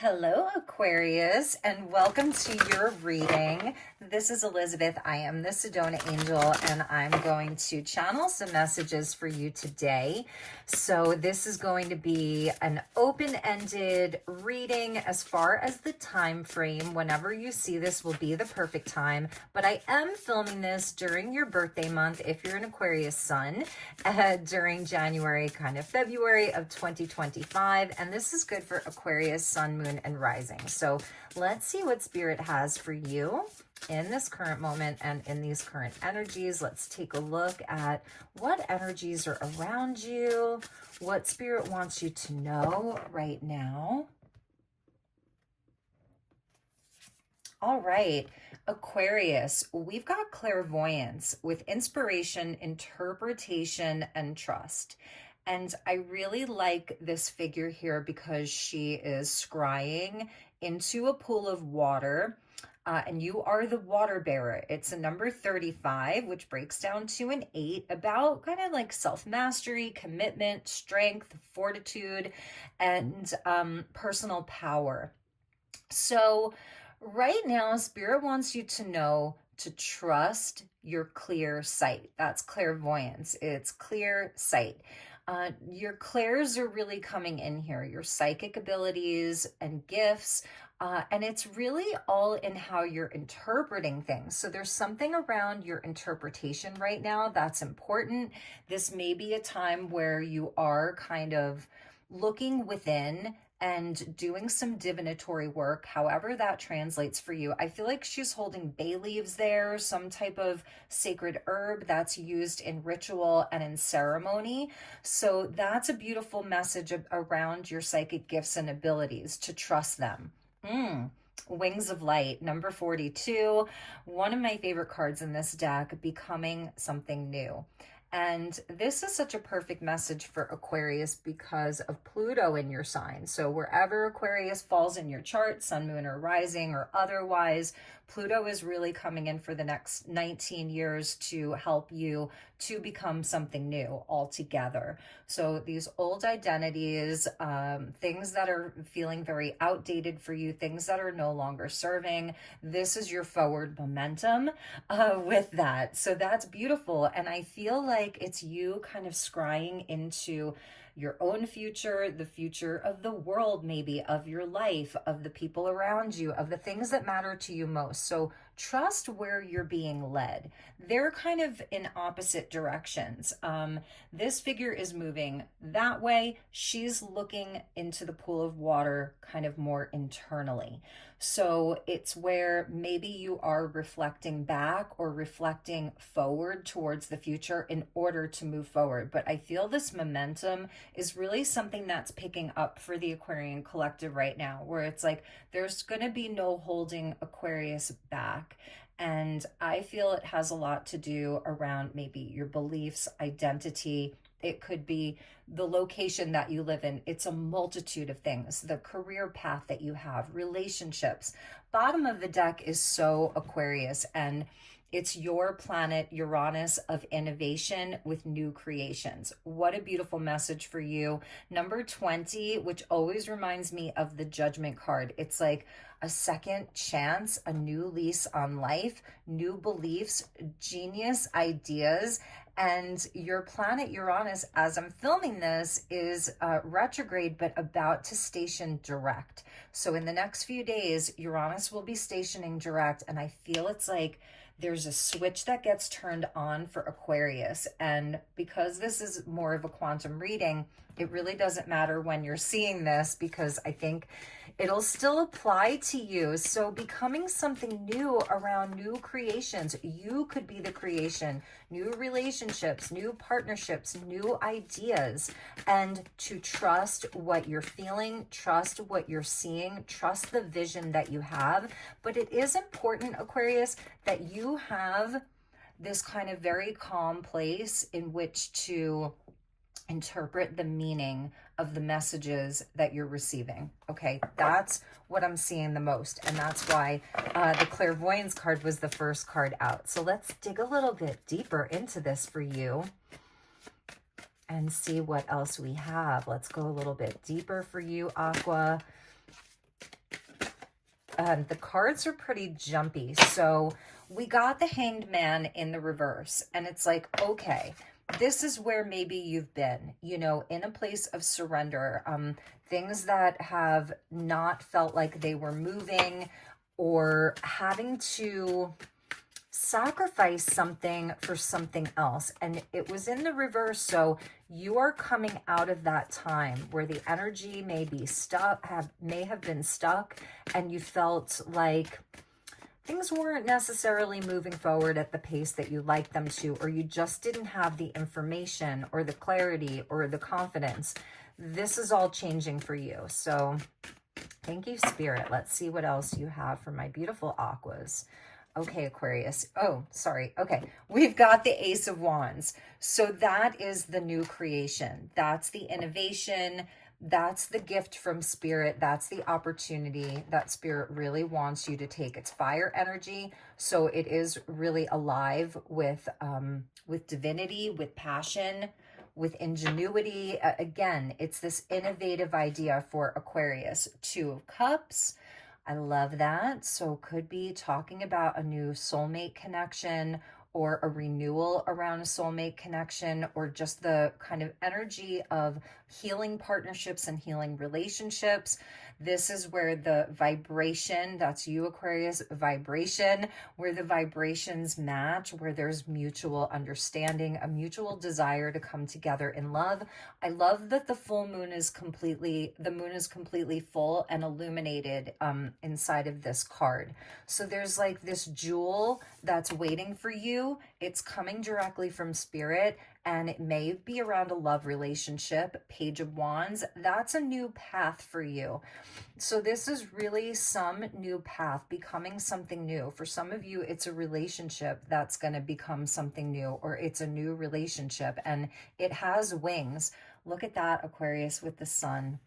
Hello, Aquarius, and welcome to your reading. This is Elizabeth. I am the Sedona Angel, and I'm going to channel some messages for you today. So this is going to be an open-ended reading as far as the time frame. Whenever you see this will be the perfect time, but I am filming this during your birthday month if you're an Aquarius sun, during January, kind of February of 2025, and this is good for Aquarius sun, moon, and rising. So let's see what Spirit has for you in this current moment and in these current energies. Let's take a look at what energies are around you, what Spirit wants you to know right now. All right, Aquarius, we've got clairvoyance with inspiration, interpretation, and trust. And I really like this figure here because she is scrying into a pool of water. And you are the water bearer. It's a number 35, which breaks down to an 8, about kind of like self-mastery, commitment, strength, fortitude, and personal power. So right now, Spirit wants you to know to trust your clear sight. That's clairvoyance. It's clear sight. Your clairs are really coming in here, your psychic abilities and gifts, and it's really all in how you're interpreting things. So there's something around your interpretation right now that's important. This may be a time where you are kind of looking within and doing some divinatory work, however that translates for you. I feel like she's holding bay leaves there, some type of sacred herb that's used in ritual and in ceremony. So that's a beautiful message around your psychic gifts and abilities, to trust them. Wings of Light, number 42, one of my favorite cards in this deck, becoming something new. And this is such a perfect message for Aquarius because of Pluto in your sign. So wherever Aquarius falls in your chart, sun, moon, or rising, or otherwise, Pluto is really coming in for the next 19 years to help you to become something new altogether. So these old identities, things that are feeling very outdated for you, things that are no longer serving, this is your forward momentum with that. So that's beautiful. And I feel like it's you kind of scrying into your own future, the future of the world, maybe of your life, of the people around you, of the things that matter to you most. So trust where you're being led. They're kind of in opposite directions. This figure is moving that way. She's looking into the pool of water kind of more internally. So it's where maybe you are reflecting back or reflecting forward towards the future in order to move forward. But I feel this momentum is really something that's picking up for the Aquarian collective right now, where it's like there's going to be no holding Aquarius back. And I feel it has a lot to do around maybe your beliefs, identity. It could be the location that you live in. It's a multitude of things. The career path that you have, relationships. Bottom of the deck is so Aquarius, and it's your planet, Uranus, of innovation with new creations. What a beautiful message for you. Number 20, which always reminds me of the Judgment card. It's like a second chance, a new lease on life, new beliefs, genius ideas. And your planet Uranus, as I'm filming this, is retrograde, but about to station direct. So in the next few days, Uranus will be stationing direct, and I feel it's like there's a switch that gets turned on for Aquarius. And because this is more of a quantum reading, it really doesn't matter when you're seeing this, because I think it'll still apply to you. So becoming something new around new creations. You could be the creation, new relationships, new partnerships, new ideas, and to trust what you're feeling, trust what you're seeing, trust the vision that you have. But it is important, Aquarius, that you have this kind of very calm place in which to interpret the meaning of the messages that you're receiving. Okay, that's what I'm seeing the most, and that's why the clairvoyance card was the first card out. So let's dig a little bit deeper into this for you and see what else we have. Let's go a little bit deeper for you, Aqua. the cards are pretty jumpy. So we got the Hanged Man in the reverse, and it's like, okay, this is where maybe you've been, you know, in a place of surrender, things that have not felt like they were moving, or having to sacrifice something for something else. And it was in the reverse. So you are coming out of that time where the energy may be stuck, may have been stuck, and you felt like things weren't necessarily moving forward at the pace that you like them to, or you just didn't have the information or the clarity or the confidence. This is all changing for you. So thank you, Spirit. Let's see what else you have for my beautiful aquas. Okay, Aquarius. Oh, sorry. Okay, we've got the Ace of Wands. So that is the new creation. That's the innovation. That's the gift from Spirit. That's the opportunity that Spirit really wants you to take. It's fire energy, so it is really alive with divinity, with passion, with ingenuity. Again, it's this innovative idea for Aquarius. Two of Cups. I love that. So could be talking about a new soulmate connection, or a renewal around a soulmate connection, or just the kind of energy of healing partnerships and healing relationships. This is where the vibration, that's you, Aquarius, vibration, where the vibrations match, where there's mutual understanding, a mutual desire to come together in love. I love that the moon is completely full and illuminated inside of this card. So there's like this jewel that's waiting for you. It's coming directly from Spirit, and it may be around a love relationship. Page of Wands, that's a new path for you. So this is really some new path, becoming something new. For some of you, it's a relationship that's going to become something new, or it's a new relationship and it has wings. Look at that, Aquarius, with the sun.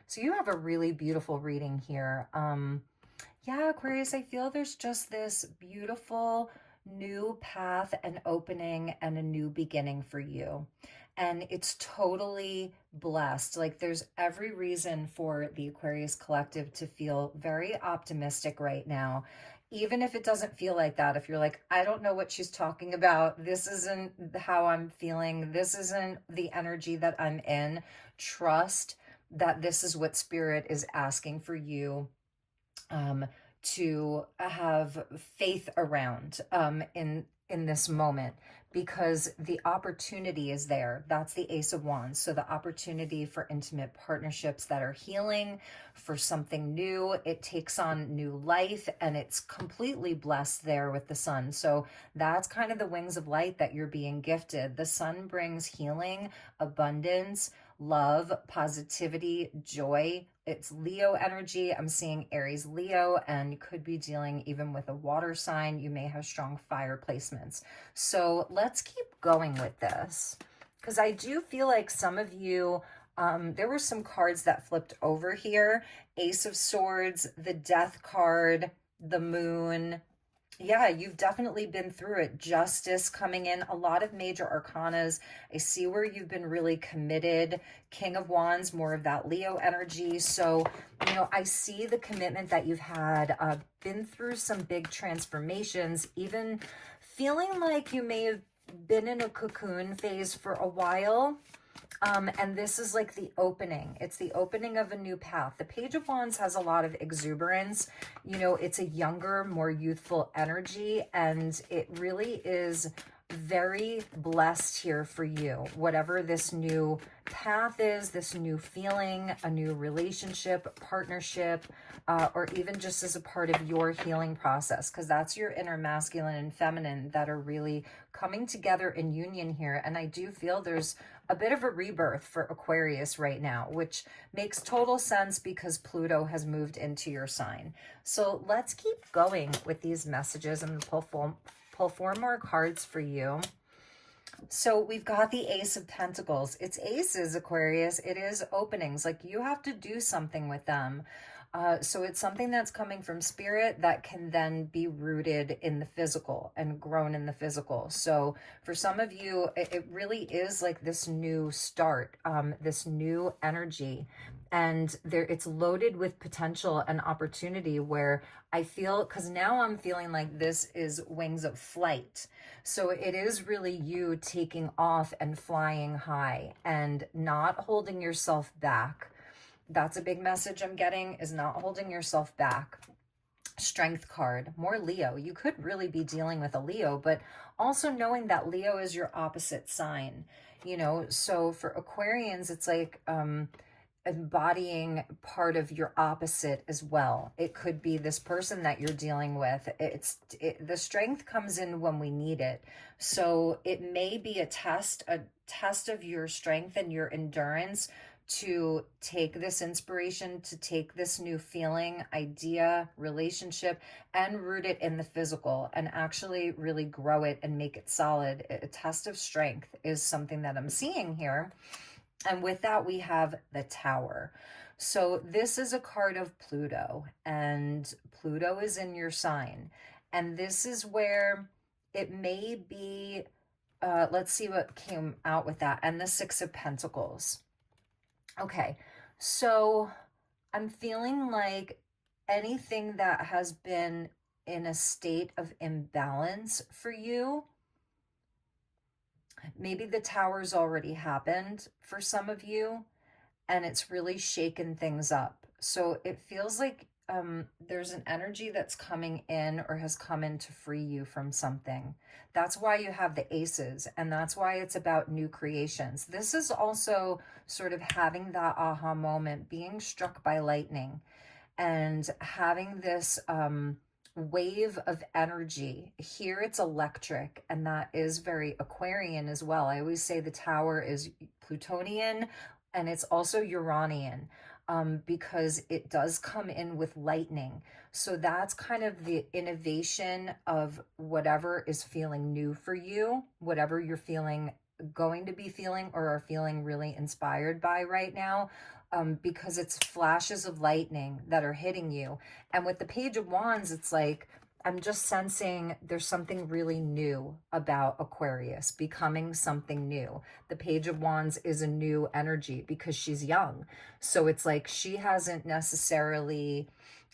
So you have a really beautiful reading here. Yeah, Aquarius, I feel there's just this beautiful new path and opening and a new beginning for you. And it's totally blessed. Like, there's every reason for the Aquarius collective to feel very optimistic right now. Even if it doesn't feel like that, if you're like, I don't know what she's talking about, this isn't how I'm feeling, this isn't the energy that I'm in, trust that this is what Spirit is asking for you to have faith around in this moment, because the opportunity is there. That's the Ace of Wands. So the opportunity for intimate partnerships that are healing, for something new, it takes on new life, and it's completely blessed there with the sun. So that's kind of the wings of light that you're being gifted. The sun brings healing, abundance, love, positivity, joy. It's Leo energy. I'm seeing Aries, Leo, and you could be dealing even with a water sign. You may have strong fire placements. So let's keep going with this, because I do feel like some of you, there were some cards that flipped over here. Ace of Swords, the Death card, the Moon. Yeah, you've definitely been through it. Justice coming in, a lot of major arcanas. I see where you've been really committed. King of Wands, more of that Leo energy. So, you know, I see the commitment that you've had, been through some big transformations, even feeling like you may have been in a cocoon phase for a while. And this is like the opening. It's the opening of a new path. The Page of Wands has a lot of exuberance. You know, it's a younger, more youthful energy, and it really is very blessed here for you. Whatever this new path is, this new feeling, a new relationship, partnership, or even just as a part of your healing process, because that's your inner masculine and feminine that are really coming together in union here. And I do feel there's a bit of a rebirth for Aquarius right now, which makes total sense because Pluto has moved into your sign. So let's keep going with these messages. I'm going to pull four more cards for you. So we've got the Ace of Pentacles. It's aces, Aquarius. It is openings. Like, you have to do something with them. So it's something that's coming from Spirit that can then be rooted in the physical and grown in the physical. So for some of you, it really is like this new start, this new energy. And there, it's loaded with potential and opportunity, where I feel, because now I'm feeling like this is wings of flight. So it is really you taking off and flying high and not holding yourself back. That's a big message I'm getting, is not holding yourself back. Strength card, more Leo. You could really be dealing with a Leo, but also knowing that Leo is your opposite sign, you know. So for Aquarians, it's like embodying part of your opposite as well. It could be this person that you're dealing with. The strength comes in when we need it. So it may be a test of your strength and your endurance to take this inspiration, to take this new feeling, idea, relationship, and root it in the physical and actually really grow it and make it solid. A test of strength is something that I'm seeing here. And with that, we have the Tower. So this is a card of Pluto, and Pluto is in your sign. And this is where it may be, let's see what came out with that. And the Six of Pentacles. Okay, so I'm feeling like anything that has been in a state of imbalance for you, maybe the Tower's already happened for some of you, and it's really shaken things up. So it feels like there's an energy that's coming in or has come in to free you from something. That's why you have the Aces, and that's why it's about new creations. This is also sort of having that aha moment, being struck by lightning, and having this wave of energy. Here it's electric, and that is very Aquarian as well. I always say the Tower is Plutonian, and it's also Uranian, because it does come in with lightning. So that's kind of the innovation of whatever is feeling new for you, whatever you're feeling, going to be feeling, or are feeling really inspired by right now, because it's flashes of lightning that are hitting you. And with the Page of Wands, it's like, I'm just sensing there's something really new about Aquarius, becoming something new. The Page of Wands is a new energy because she's young. So it's like she hasn't necessarily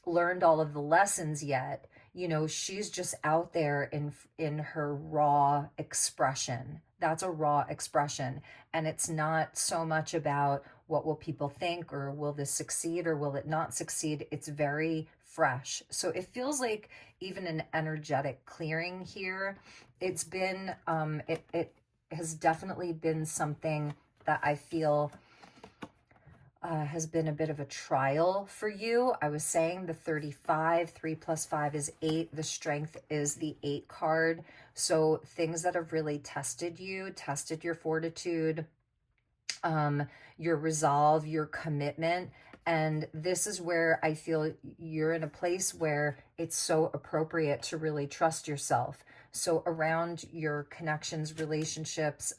learned all of the lessons yet. You know, she's just out there in her raw expression. That's a raw expression. And it's not so much about what will people think, or will this succeed or will it not succeed. It's very fresh. So it feels like even an energetic clearing here. It's been it has definitely been something that I feel has been a bit of a trial for you. I was saying the 35, 3 plus 5 is 8. The Strength is the 8 card. So things that have really tested you, tested your fortitude, your resolve, your commitment. And this is where I feel you're in a place where it's so appropriate to really trust yourself. So around your connections, relationships,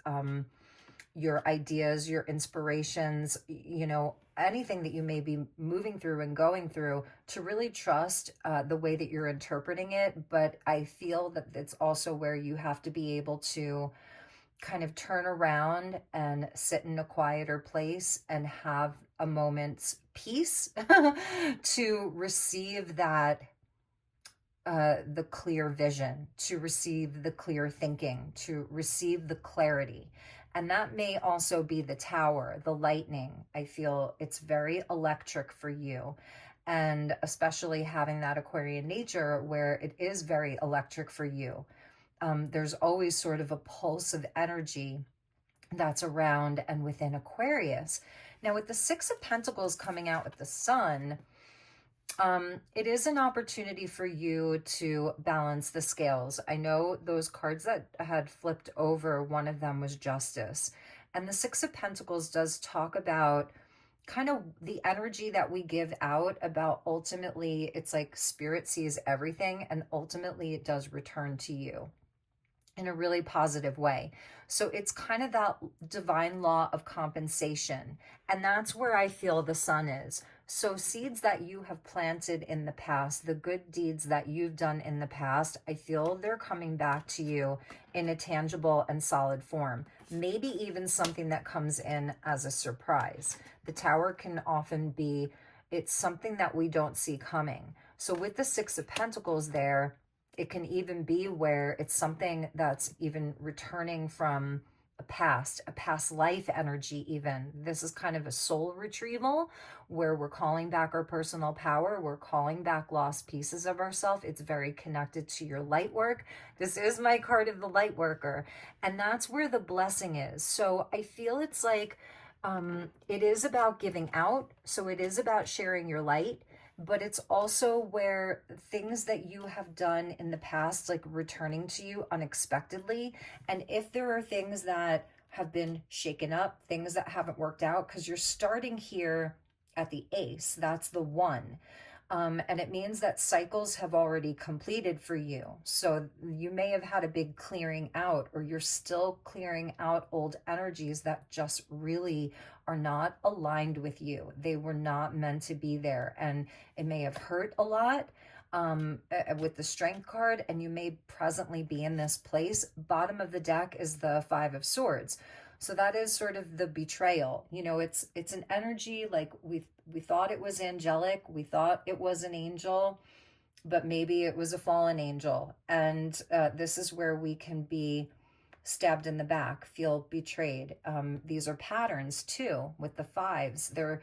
your ideas, your inspirations, you know, anything that you may be moving through and going through, to really trust the way that you're interpreting it. But I feel that it's also where you have to be able to kind of turn around and sit in a quieter place and have a moment's peace to receive that the clear vision, to receive the clear thinking, to receive the clarity. And that may also be the Tower, the lightning. I feel it's very electric for you. And especially having that Aquarian nature where it is very electric for you. There's always sort of a pulse of energy that's around and within Aquarius. Now, with the Six of Pentacles coming out with the Sun, it is an opportunity for you to balance the scales. I know those cards that had flipped over, one of them was Justice. And the Six of Pentacles does talk about kind of the energy that we give out, about ultimately, it's like spirit sees everything, and ultimately it does return to you in a really positive way. So it's kind of that divine law of compensation. And that's where I feel the Sun is. So seeds that you have planted in the past, the good deeds that you've done in the past, I feel they're coming back to you in a tangible and solid form. Maybe even something that comes in as a surprise. The Tower can often be, it's something that we don't see coming. So with the Six of Pentacles there, it can even be where it's something that's even returning from a past life energy even. This is kind of a soul retrieval where we're calling back our personal power. We're calling back lost pieces of ourselves. It's very connected to your light work. This is my card of the light worker. And that's where the blessing is. So I feel it's like it is about giving out. So it is about sharing your light. But it's also where things that you have done in the past, like returning to you unexpectedly. And if there are things that have been shaken up, things that haven't worked out, because you're starting here at the Ace, that's the one. And it means that cycles have already completed for you. So you may have had a big clearing out, or you're still clearing out old energies that just really are not aligned with you. They were not meant to be there. And it may have hurt a lot with the Strength card, and you may presently be in this place. Bottom of the deck is the Five of Swords. So that is sort of the betrayal. You know, it's an energy like we thought it was angelic, we thought it was an angel, but maybe it was a fallen angel. And this is where we can be stabbed in the back, feel betrayed. These are patterns too with the fives. They're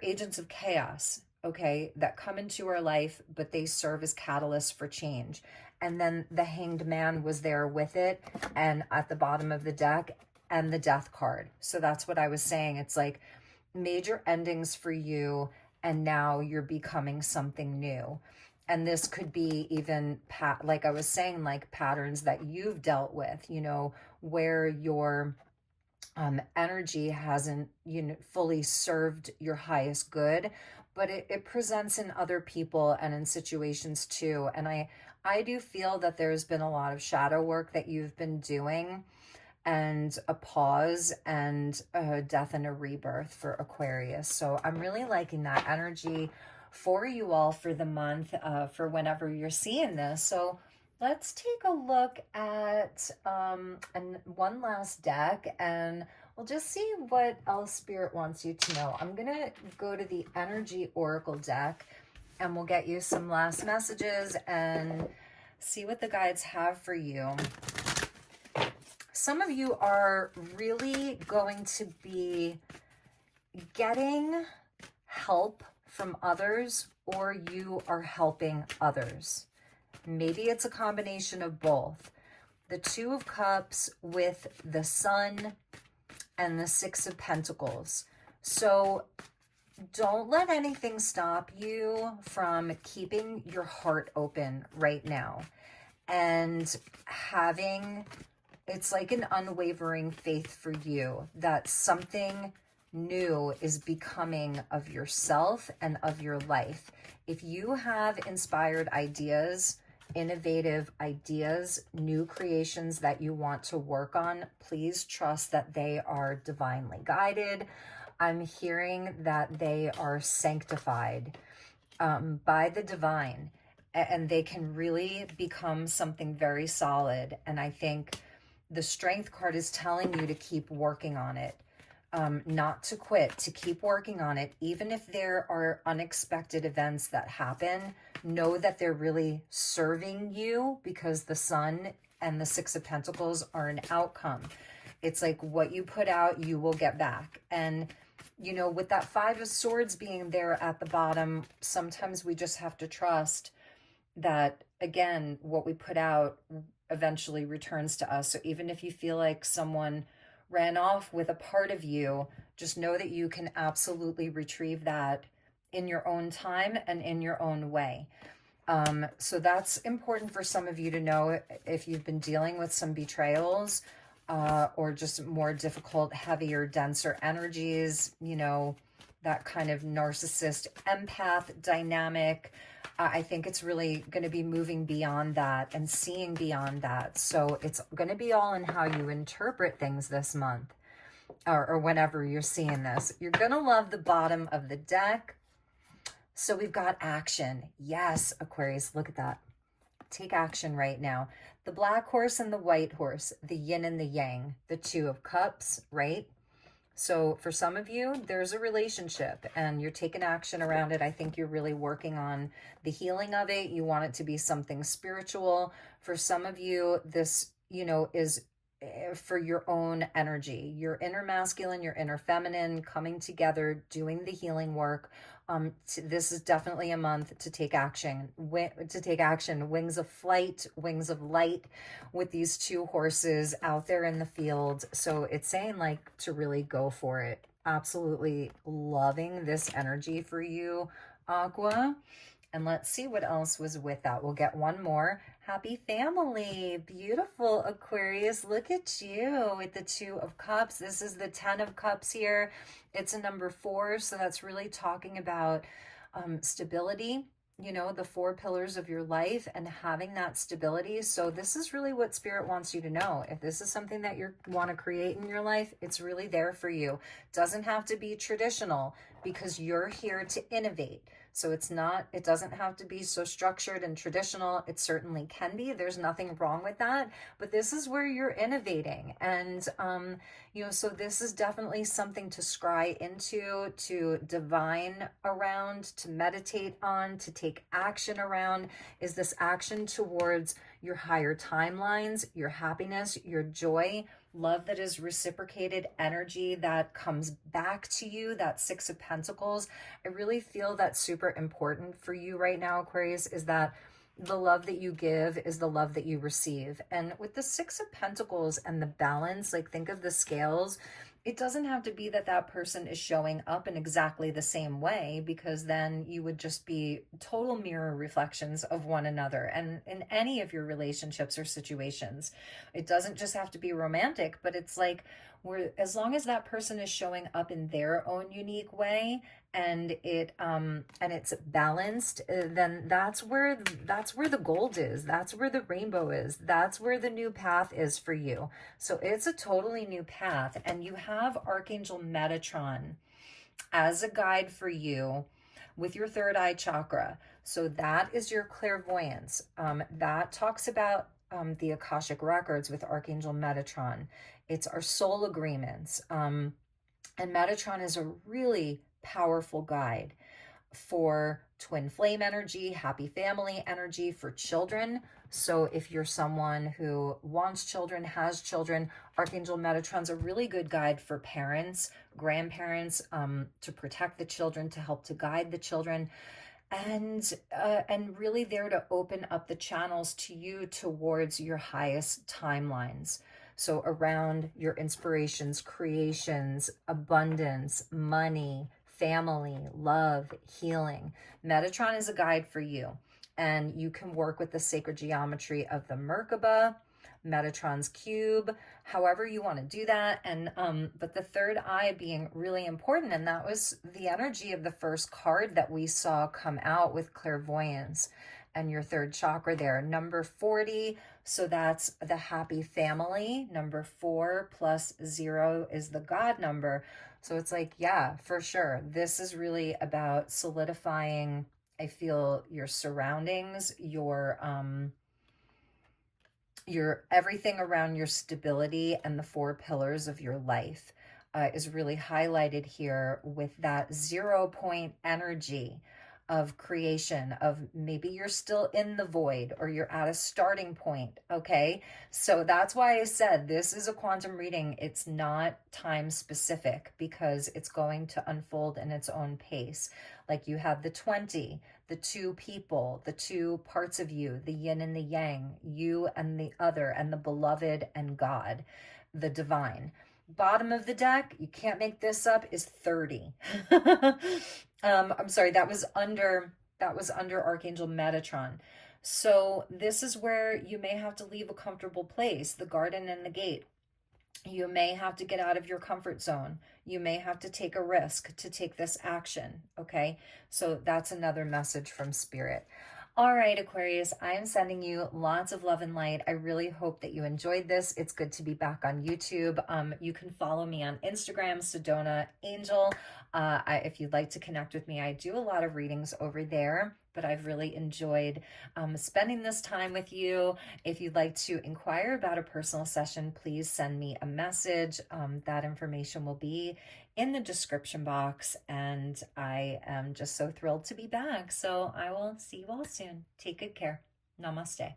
agents of chaos, okay, that come into our life, but they serve as catalysts for change. And then the Hanged Man was there with it, and at the bottom of the deck, and the Death card. So that's what I was saying. It's like major endings for you, and now you're becoming something new. And this could be even, like I was saying, like patterns that you've dealt with, you know, where your energy hasn't, you know, fully served your highest good, but it presents in other people and in situations too. And I do feel that there's been a lot of shadow work that you've been doing, and a pause and a death and a rebirth for Aquarius. So I'm really liking that energy for you all for the month, for whenever you're seeing this. So let's take a look at one last deck, and we'll just see what else Spirit wants you to know. I'm going to go to the Energy Oracle deck, and we'll get you some last messages and see what the guides have for you. Some of you are really going to be getting help from others, or you are helping others. Maybe it's a combination of both. The Two of Cups with the Sun and the Six of Pentacles. So don't let anything stop you from keeping your heart open right now and having, it's like an unwavering faith for you that something new is becoming of yourself and of your life. If you have inspired ideas, innovative ideas, new creations that you want to work on, please trust that they are divinely guided. I'm hearing that they are sanctified by the divine, and they can really become something very solid. And I think the Strength card is telling you to keep working on it, not to quit, to keep working on it. Even if there are unexpected events that happen, know that they're really serving you, because the Sun and the Six of Pentacles are an outcome. It's like what you put out, you will get back. And, you know, with that Five of Swords being there at the bottom, sometimes we just have to trust that, again, what we put out eventually returns to us. So even if you feel like someone ran off with a part of you, just know that you can absolutely retrieve that in your own time and in your own way. So that's important for some of you to know if you've been dealing with some betrayals or just more difficult, heavier, denser energies, you know, that kind of narcissist empath dynamic. I think it's really going to be moving beyond that and seeing beyond that. So it's going to be all in how you interpret things this month, or whenever you're seeing this. You're going to love the bottom of the deck. So we've got action. Yes, Aquarius, look at that. Take action right now. The black horse and the white horse, the yin and the yang, the two of cups, right? So for some of you, there's a relationship and you're taking action around it. I think you're really working on the healing of it. You want it to be something spiritual. For some of you, this, is for your own energy, your inner masculine, your inner feminine coming together, doing the healing work. This is definitely a month to take action, wings of flight, wings of light with these two horses out there in the field. So it's saying like to really go for it. Absolutely loving this energy for you, Aqua. And let's see what else was with that. We'll get one more. Happy family. Beautiful, Aquarius. Look at you with the 2 of Cups. This is the 10 of Cups here. It's a number 4. So that's really talking about stability, the 4 pillars of your life and having that stability. So this is really what Spirit wants you to know. If this is something that you want to create in your life, it's really there for you. Doesn't have to be traditional because you're here to innovate. So it doesn't have to be so structured and traditional. It certainly can be. There's nothing wrong with that. But this is where you're innovating. And, so this is definitely something to scry into, to divine around, to meditate on, to take action around. Is this action towards your higher timelines, your happiness, your joy, love that is reciprocated, energy that comes back to you, that 6 of Pentacles. I really feel that's super important for you right now, Aquarius, is that the love that you give is the love that you receive. And with the 6 of Pentacles and the balance, like think of the scales, it doesn't have to be that that person is showing up in exactly the same way, because then you would just be total mirror reflections of one another. And in any of your relationships or situations, it doesn't just have to be romantic, but it's like as long as that person is showing up in their own unique way and it's balanced, then that's where the gold is. That's where the rainbow is. That's where the new path is for you. So it's a totally new path, and you have Archangel Metatron as a guide for you with your 3rd eye chakra. So that is your clairvoyance. That talks about the Akashic records with Archangel Metatron. It's our soul agreements. And Metatron is a really powerful guide for twin flame energy, happy family energy, for children. So if you're someone who wants children, has children, Archangel Metatron's a really good guide for parents, grandparents, to protect the children, to help to guide the children, and really there to open up the channels to you towards your highest timelines. So around your inspirations, creations, abundance, money, family, love, healing. Metatron is a guide for you. And you can work with the sacred geometry of the Merkaba, Metatron's cube, however you want to do that. And but the 3rd eye being really important, and that was the energy of the first card that we saw come out with clairvoyance. And your 3rd chakra there, number 40. So that's the happy family. Number 4 plus 0 is the God number. So it's like, yeah, for sure. This is really about solidifying, I feel, your surroundings, your everything around your stability, and the 4 pillars of your life is really highlighted here with that 0 point energy of creation, of maybe you're still in the void or you're at a starting point. Okay. So that's why I said this is a quantum reading. It's not time specific because it's going to unfold in its own pace. Like you have the 20, the 2 people, the 2 parts of you, the yin and the yang, you and the other, and the beloved and God, the divine. Bottom of the deck, you can't make this up, is 30. I'm sorry, that was under Archangel Metatron. So this is where you may have to leave a comfortable place, the garden and the gate. You may have to get out of your comfort zone. You may have to take a risk to take this action, okay? So that's another message from Spirit. All right, Aquarius, I am sending you lots of love and light. I really hope that you enjoyed this. It's good to be back on YouTube. You can follow me on Instagram, Sedona Angel. If you'd like to connect with me, I do a lot of readings over there, but I've really enjoyed spending this time with you. If you'd like to inquire about a personal session, please send me a message. That information will be in the description box, and I am just so thrilled to be back. So I will see you all soon. Take good care. Namaste.